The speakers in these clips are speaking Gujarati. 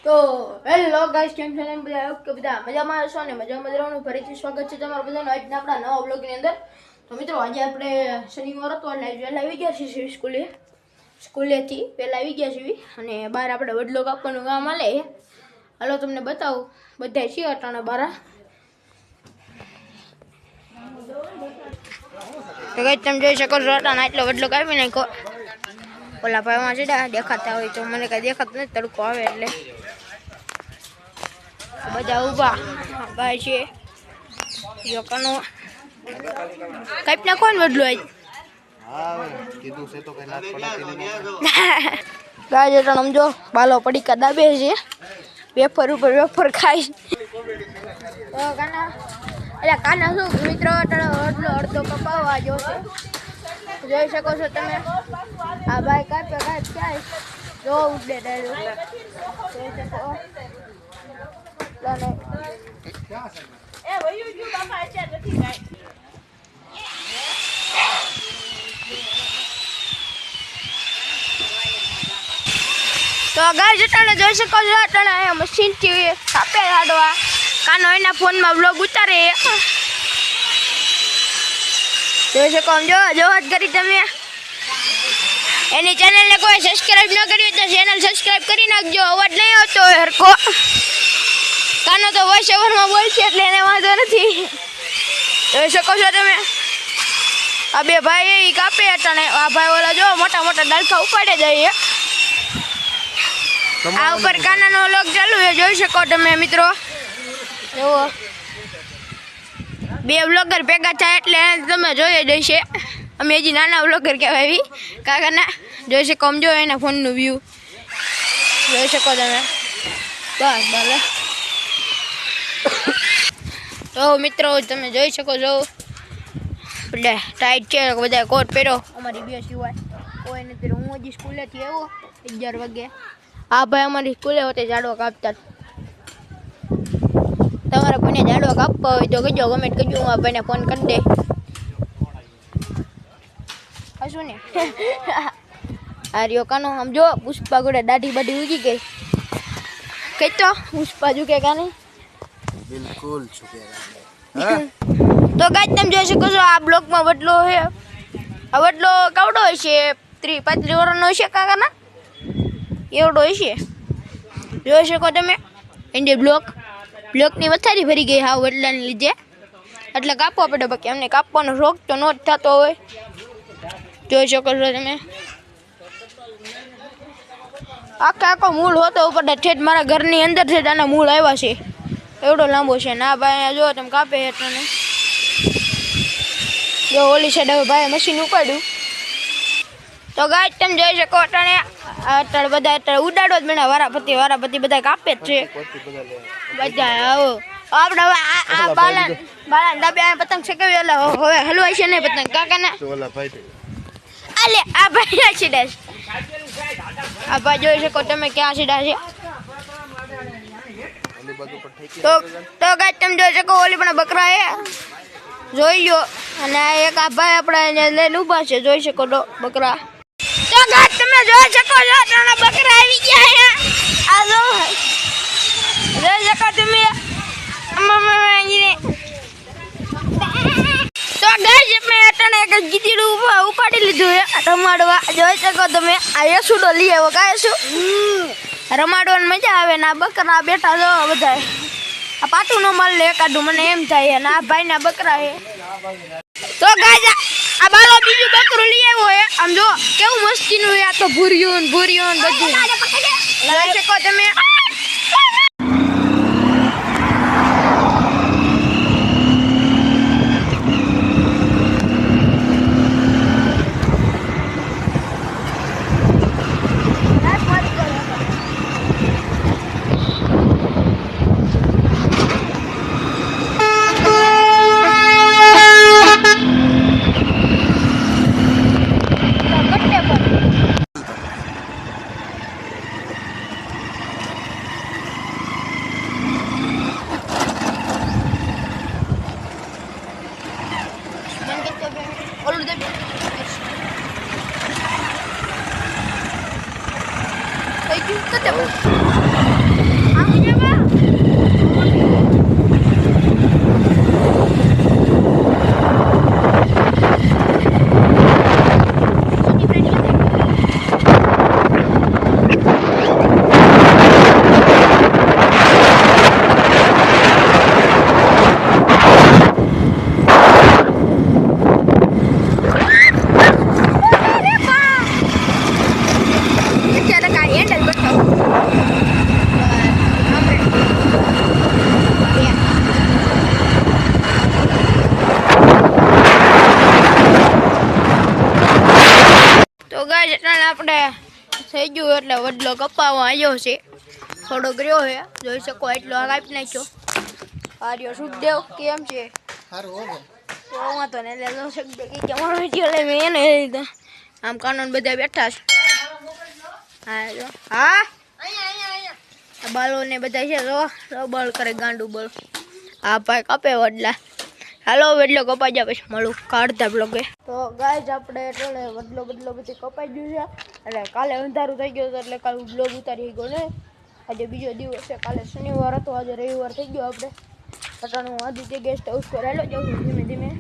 તો હેલો ગાઈસ, કેમ છો તમે બધા? ઓકે બધા મજામાં હશો ને? મજામાં જ રહેવાનું. ફરીથી સ્વાગત છે તમારું બધાનું આજના આપણા નવા વ્લોગની અંદર. તો મિત્રો, આજે આપણે શનિવાર હતો એટલે વહેલા આવી ગયા છીએ સ્કૂલેથી પહેલાં આવી ગયા છીએ અને બહાર આપણે વડલો કાપવાનું કામ હાલે. હાલો તમને બતાવું, બધા છીએ અટાણે બારા. તો ગાઈસ તમે જોઈ શકો છો અટાણે એટલો વડલો કાપી નાખ્યો. ઓલા ભાઈમાં સીધા દેખાતા હોય તો મને કાંઈ દેખાતું નથી, તડકો આવે એટલે. બધા ઊભા ભાઈ છે જો કનો કાપ નાખો ને વડલો આજ. કીધું છે તો કઈ નાક પડાતી ગાય જટણ સમજો બાલો પડીકા દાબે છે, વેફર ઉપર વેફર ખાય. તો કાના એટલે કાના શું મિત્રો વડલો અડધો કપાવવા જો છે, જોઈ શકો છો તમે. આ ભાઈ કાપે ક્યાંય જો ઉડે ડાયરેક્ટ જોઈ શકો. તો ગાય જટાને જોઈ શકો છો અટાણે મશીનથી કાપે કાઢવા. કાનો એના ફોનમાં બ્લોગ ઉતારે જોઈ શકો. જો વાત કરી તમે. એની ચેનલને કોઈ સબસ્ક્રાઇબ ન કરી હોય તો ચેનલ સબસ્ક્રાઇબ કરી નાખજો. અવાજ નહીં આવતો હોય હરખો. કાનો તો વોઇસ ઓવરમાં બોલશે એટલે એને વાંધો નથી. જોઈ શકો છો તમે. આ બે ભાઈ એ કાપે અટાણે. આ ભાઈ ઓલા જો મોટા મોટા ડાળખા ઉપાડે જાય. આ ઉપર કાનાનો વ્લોગ ચાલુ છે, જોઈ શકો તમે મિત્રો. જુઓ બે વ્લોગર ભેગા થાય એટલે તમે જોઈ જ હશે. અમે હજી નાના વ્લોગર કહેવાય કાકાના. જોઈ શકો સમજો એના ફોનનું વ્યૂ જોઈ શકો તમે. બસ ભલે. તો મિત્રો તમે જોઈ શકો છો બધા ટાઈટ છે, બધા કોટ પહેરો. અમારી બે સિવાય કોઈ નથી. હું હજી સ્કૂલેથી આવ્યો 11 વાગે. આ ભાઈ અમારી સ્કૂલે હોતે ઝાડવા કાપતા. તમારા કોઈને ઝાડવા કાપવા હોય તો કહેજો, કમેન્ટ કરજો, હું આ ભાઈને ફોન કરી દે. હશું ને આ રહ્યો કાનો. સમજો પુષ્પા ગોડે દાઢી બાઢી ઉગી ગઈ. કઈ તો પુષ્પા ઝુકે કાની બિલકુલ છુપે. તો ગાય તમે જોઈ શકો છો આ બ્લોકમાં વડલો છે. આ વડલો કાવડો હોય છે, 30-35 વર્ષનો હશે કાકાના, એવડો હશે. જોઈ શકો તમે. એની બ્લોકની વથારી ભરી ગઈ હા વડલાને લીધે, એટલે કાપવા પડે. બાકી એમને કાપવાનો શોખ તો નો જ થતો હોય. જોઈ શકો છો તમે. આખો મૂળ હોતો ઉપર ઠેઠ મારા ઘરની અંદર છે, આના મૂળ આવ્યા છે. એવડો લાંબો છે. ના ભાઈ જો તમે કાપે એટલે જો ઓલી સાઈડ હવે ભાઈ મશીન ઉપાડ્યું. તો ગાય તમે જોઈ શકો અટાણે બધા ઉડાડો જ બેના વારાપતિ બધા કાપે જ છે બધા. આવો આપણે હવે આ બાલા ડાબે પતંગ શેકવી એટલે હવે હલવાય છે નહીં પતંગ કાકાના. અલે આ ભાઈ સીધા છે. આ ભાઈ જોઈ શકો તમે ક્યાં સીધા છે. તો ગાય તમે જોઈ શકો ઓલી પણ બકરા એ જોઈ લો. અને એક આ ભાઈ આપણે લઈને ઊભા છે, જોઈ શકો તો બકરા. તો ગાય તમે જોઈ શકો છો ત્રણ બકરા આવી ગયા છે. આ જો જોઈ શકો તમે. તો ગાય મેં અટાણે એક ગીદીડું ઉપાડી લીધું છે રમાડવા. જોઈ શકો તમે. આ યસુડો લઈ આવ્યો. કાંઈ શું રમાડવાની મજા આવે ને. આ બકરા બેઠા જો બધા. આ પાટું નો મળ લે એકાદું મને એમ થાય. અને આ ભાઈ ના બકરા છે. તો ગાય આ બાલો બીજું બકરું લઈ આવ્યો હે. આમ જો કેવું મસ્તીનું. આ તો ભૂર્યું બધું જોઈ શકો તમે. થઈ ગયું એટલે વડલો કપાવવા આવ્યો છે. થોડોક રહ્યો છે, જોઈ શકો એટલો કાપી નાખ્યો. આર્યો સુખદેવ કેમ છે? તો વાંધો ને એટલે સુખદેવ કે મારો વિડીયો લે મેં એને લીધા. આમ કાનૂન બધા બેઠા છે. હા જો હા બાલો ને બધા છે જો બળ કરે ગાંડું બળ. હા ભાઈ કપે વડલા. હાલો વડલો કપાઈ જાય પછી મળું કાઢતા બ્લોગે. તો ગાઈઝ આપણે એટલે વડલો બધી કપાઈ ગયું છે. એટલે કાલે અંધારું થઈ ગયું એટલે કાલે બ્લોગ ઉતારી ગયો ને. આજે બીજો દિવસ છે, કાલે શનિવાર હતો, આજે રવિવાર થઈ ગયો. આપણે પટાણું આદિત્ય ગેસ્ટ હાઉસ પર હાલો જાઉં ધીમે ધીમે.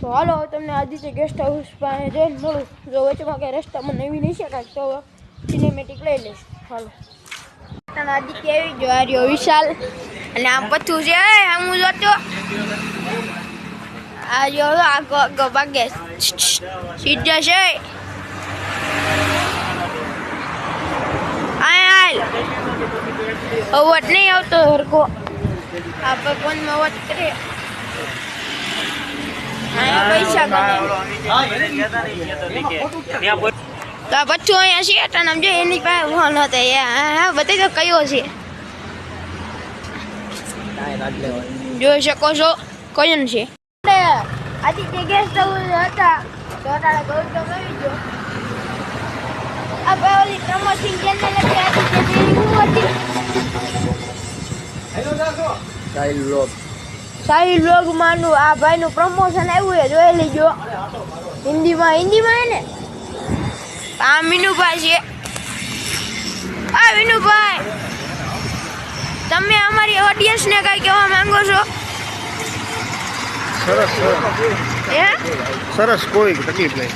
તો હાલો તમને આદિત્ય ગેસ્ટ હાઉસ પાસે જઈને મળું. જો વચમાં કંઈ રસ્તામાં નવી નહીં છે કાંઈક તો સિનેમેટિક લઈ લઈશ. હાલો આદિત્ય આવી ગયો. આર્યો વિશાલ અને આમ પથ્થું છે હું જોતો આ જો આગો ભાગે સીધા છે. અવાજ નહીં આવતો હરકો. આપણે ફોનમાં અવાજ કરીએ. પૈસા તો આ બચ્ચું અહીંયા છે અટાણામ જો એની પાસે ફોન હતો. હા બતાવી દો કયો છે જોઈ શકો છો કયો છે. આદિત્ય ગેસ્ટ હાઉસ હતા તો અટાણે ગૌતમ આવી ગયો. આ ભાઈ ઓલી પ્રમોશન ચેનલ હતી આદિત્ય હતી સાહિલ વ્લોગ માનું આ ભાઈનું પ્રમોશન આવ્યું છે જોઈ લેજો. હિન્દીમાં હે ને. આ વિનુભાઈ છે. આ વિનુભાઈ તમે અમારી ઓડિયન્સને કઈ કહેવા માંગો છો? સરસ, કોઈ તકલીફ નહીં.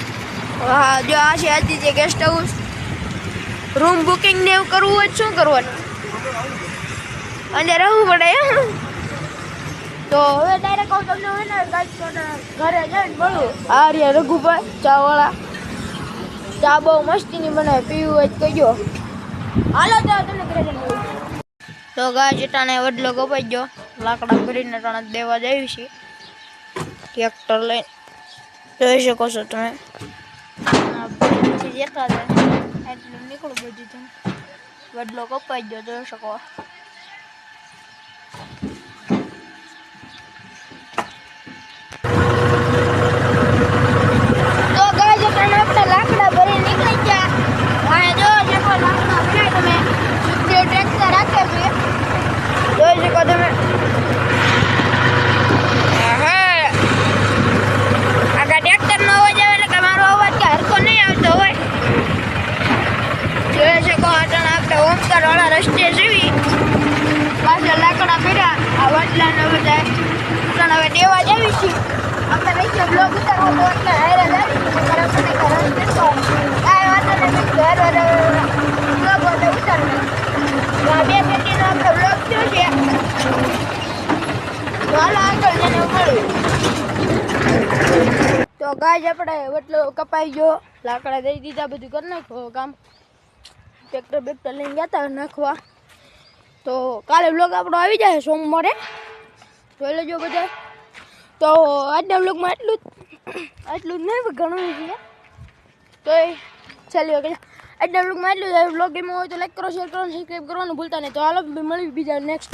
હા જો આ છે Aditya guest house. Room booking ને એવું કરવું હોય શું કરવાનું? અને રહેવું પડે. તો હવે ડાયરેક્ટ હું તમને હોય ને ઘરે જઈને મળું. આ રહ્યા રઘુભાઈ ચા વાળા. ચા બહુ મસ્તીની બનાવે, પીવું હોય તો કહેજો. હાલો તો તમને ઘરે જઈને મળું. તો ગાય ચટાણે વડલો કપાઈ ગયો. લાકડા ભરીને ટાણા દેવા જાય છે ટ્રેક્ટર લઈને. જોઈ શકો છો તમે. જતા જાય એટલું નીકળું બધું તમે. વડલો કપાઈ ગયો જોઈ શકો. તો ગાય ચટાણે આપણે લાકડા ભરી નીકળી ગયા. હા જો જેટલો લાકડા ભરાય તમે સુખદેવ ટ્રેક્ટર રાખે છે જોઈ શકો તમે. આગળ ટ્રેક્ટર નો અવાજ આવે એટલે તમારો અવાજ કે હરખો નહીં આવતો હોય. જોઈ શકો અટાણે આપણે ઓમકાર વાળા રસ્તે જીવી પાછળ લાકડા ભર્યા. આ વડલાને બધા અટાણે હવે દેવા જ આવી છીએ. આપણે રહીએ બ્લોગ ઉતારવો તો એટલે હારે જાય આપણને ઘર દેતો કાંઈ વાંધો નહીં ઘર બ્લોગ વડે ઉતારવો. આ બે પેટીનો આપણે બ્લોગ થયો છે. તો હાલો આગળ જઈને મળ્યું. તો ગાય આપણે વટલો કપાઈ ગયો. લાકડા દઈ દીધા, બધું કરી નાખ્યું કામ. ટ્રેક્ટર બેક્ટર લઈને ગયા હતા નાખવા. તો કાલે બ્લોગ આપણો આવી જાય સોમવારે, જોઈ લેજો બધા. તો આજના બ્લોગમાં એટલું જ નહીં ઘણું છે. તો એ ચાલી વખત આજના બ્લોગમાં એટલું જ. બ્લોગ ગેમ હોય તો લાઈક કરો, શેર કરો, સબસ્ક્રાઈબ કરવાનું ભૂલતા નહીં. તો હાલો મળી બીજા નેક્સ્ટ